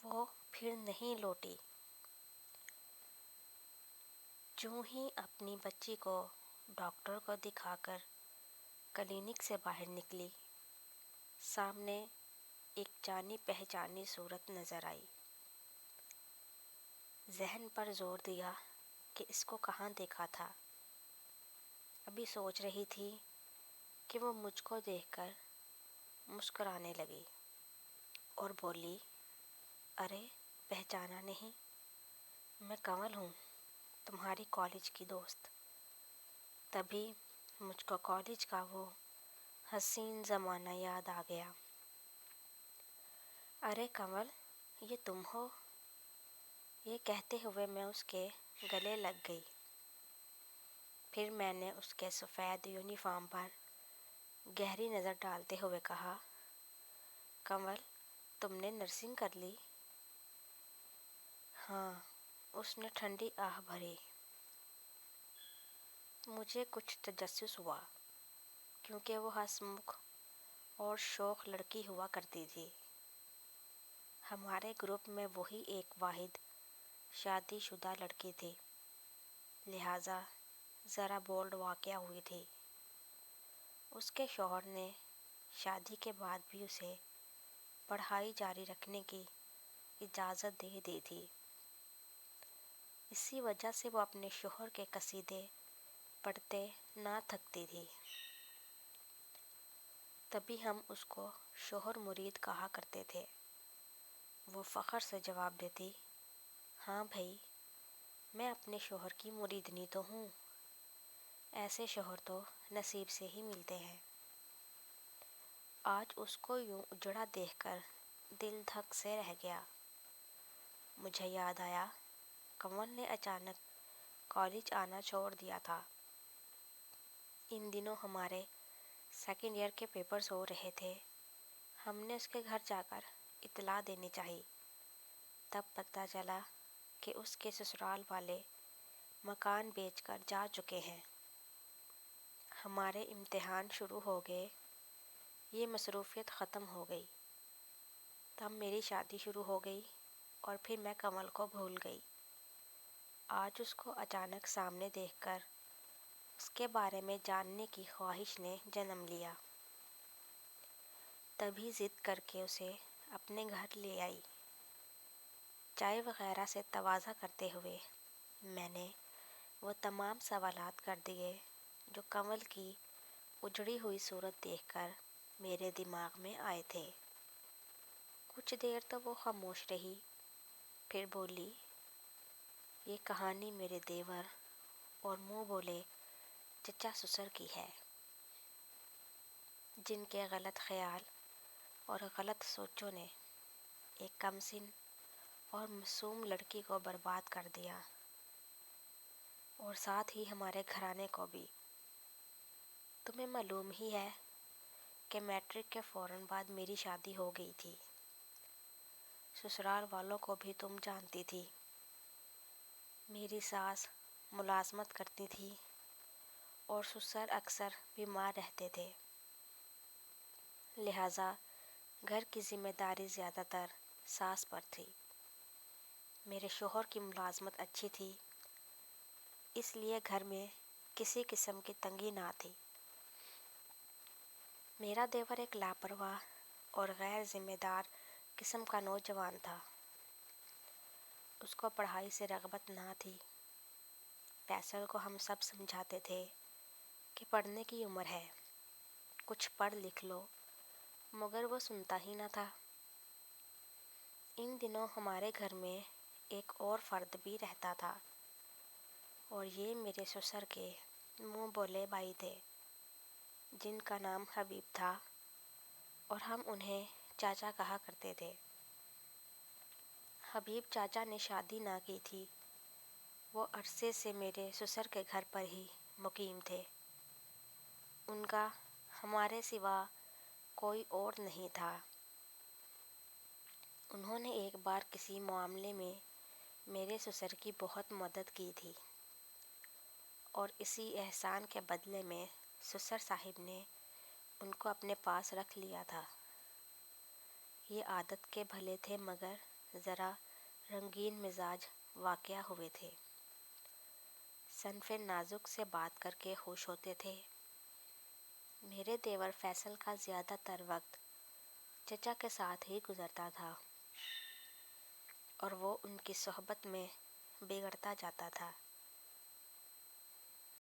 وہ پھر نہیں لوٹی۔ جو ہی اپنی بچی کو ڈاکٹر کو دکھا کر کلینک سے باہر نکلی، سامنے ایک جانی پہچانی صورت نظر آئی۔ ذہن پر زور دیا کہ اس کو کہاں دیکھا تھا۔ ابھی سوچ رہی تھی کہ وہ مجھ کو دیکھ کر مسکرانے لگی اور بولی، ارے پہچانا نہیں؟ میں کنول ہوں، تمہاری کالج کی دوست۔ تبھی مجھ کو کالج کا وہ حسین زمانہ یاد آ گیا۔ ارے کنول، یہ تم ہو؟ یہ کہتے ہوئے میں اس کے گلے لگ گئی۔ پھر میں نے اس کے سفید یونیفارم پر گہری نظر ڈالتے ہوئے کہا، کنول، تم نے نرسنگ کر لی؟ ہاں، اس نے ٹھنڈی آہ بھری۔ مجھے کچھ تجسس ہوا، کیونکہ وہ ہنسمکھ اور شوخ لڑکی ہوا کرتی تھی۔ ہمارے گروپ میں وہی ایک واحد شادی شدہ لڑکی تھی، لہٰذا ذرا بولڈ واقع ہوئی تھی۔ اس کے شوہر نے شادی کے بعد بھی اسے پڑھائی جاری رکھنے کی اجازت دے دی تھی۔ اسی وجہ سے وہ اپنے شوہر کے قصیدے پڑھتے نہ تھکتی تھی۔ تبھی ہم اس کو شوہر مرید کہا کرتے تھے۔ وہ فخر سے جواب دیتی، ہاں بھئی، میں اپنے شوہر کی مریدنی تو ہوں۔ ایسے شوہر تو نصیب سے ہی ملتے ہیں۔ آج اس کو یوں اجڑا دیکھ کر دل دھک سے رہ گیا۔ مجھے یاد آیا، کنول نے اچانک کالج آنا چھوڑ دیا تھا۔ ان دنوں ہمارے سیکنڈ ایئر کے پیپرز ہو رہے تھے۔ ہم نے اس کے گھر جا کر اطلاع دینی چاہی۔ تب پتہ چلا کہ اس کے سسرال والے مکان بیچ کر جا چکے ہیں۔ ہمارے امتحان شروع ہو گئے، یہ مصروفیت ختم ہو گئی۔ تب میری شادی شروع ہو گئی اور پھر میں کنول کو بھول گئی۔ آج اس کو اچانک سامنے دیکھ کر اس کے بارے میں جاننے کی خواہش نے جنم لیا۔ تبھی ضد کر کے اسے اپنے گھر لے آئی۔ چائے وغیرہ سے تواضع کرتے ہوئے میں نے وہ تمام سوالات کر دیے جو کنول کی اجڑی ہوئی صورت دیکھ کر میرے دماغ میں آئے تھے۔ کچھ دیر تو وہ خاموش رہی، پھر بولی، یہ کہانی میرے دیور اور منہ بولے چچا سسر کی ہے، جن کے غلط خیال اور غلط سوچوں نے ایک کمسن اور معصوم لڑکی کو برباد کر دیا، اور ساتھ ہی ہمارے گھرانے کو بھی۔ تمہیں معلوم ہی ہے کہ میٹرک کے فوراً بعد میری شادی ہو گئی تھی۔ سسرال والوں کو بھی تم جانتی تھی۔ میری ساس ملازمت کرتی تھی اور سسر اکثر بیمار رہتے تھے، لہٰذا گھر کی ذمہ داری زیادہ تر ساس پر تھی۔ میرے شوہر کی ملازمت اچھی تھی، اس لیے گھر میں کسی قسم کی تنگی نہ تھی۔ میرا دیور ایک لاپرواہ اور غیر ذمہ دار قسم کا نوجوان تھا۔ اس کو پڑھائی سے رغبت نہ تھی۔ فیصل کو ہم سب سمجھاتے تھے کہ پڑھنے کی عمر ہے، کچھ پڑھ لکھ لو، مگر وہ سنتا ہی نہ تھا۔ ان دنوں ہمارے گھر میں ایک اور فرد بھی رہتا تھا، اور یہ میرے سسر کے منہ بولے بھائی تھے، جن کا نام حبیب تھا اور ہم انہیں چاچا کہا کرتے تھے۔ حبیب چاچا نے شادی نہ کی تھی۔ وہ عرصے سے میرے سسر کے گھر پر ہی مقیم تھے۔ ان کا ہمارے سوا کوئی اور نہیں تھا۔ انہوں نے ایک بار کسی معاملے میں میرے سسر کی بہت مدد کی تھی، اور اسی احسان کے بدلے میں سسر صاحب نے ان کو اپنے پاس رکھ لیا تھا۔ یہ عادت کے بھلے تھے، مگر ذرا رنگین مزاج واقعہ ہوئے تھے۔ صنف نازک سے بات کر کے خوش ہوتے تھے۔ میرے دیور فیصل کا زیادہ تر وقت چچا کے ساتھ ہی گزرتا تھا اور وہ ان کی صحبت میں بگڑتا جاتا تھا۔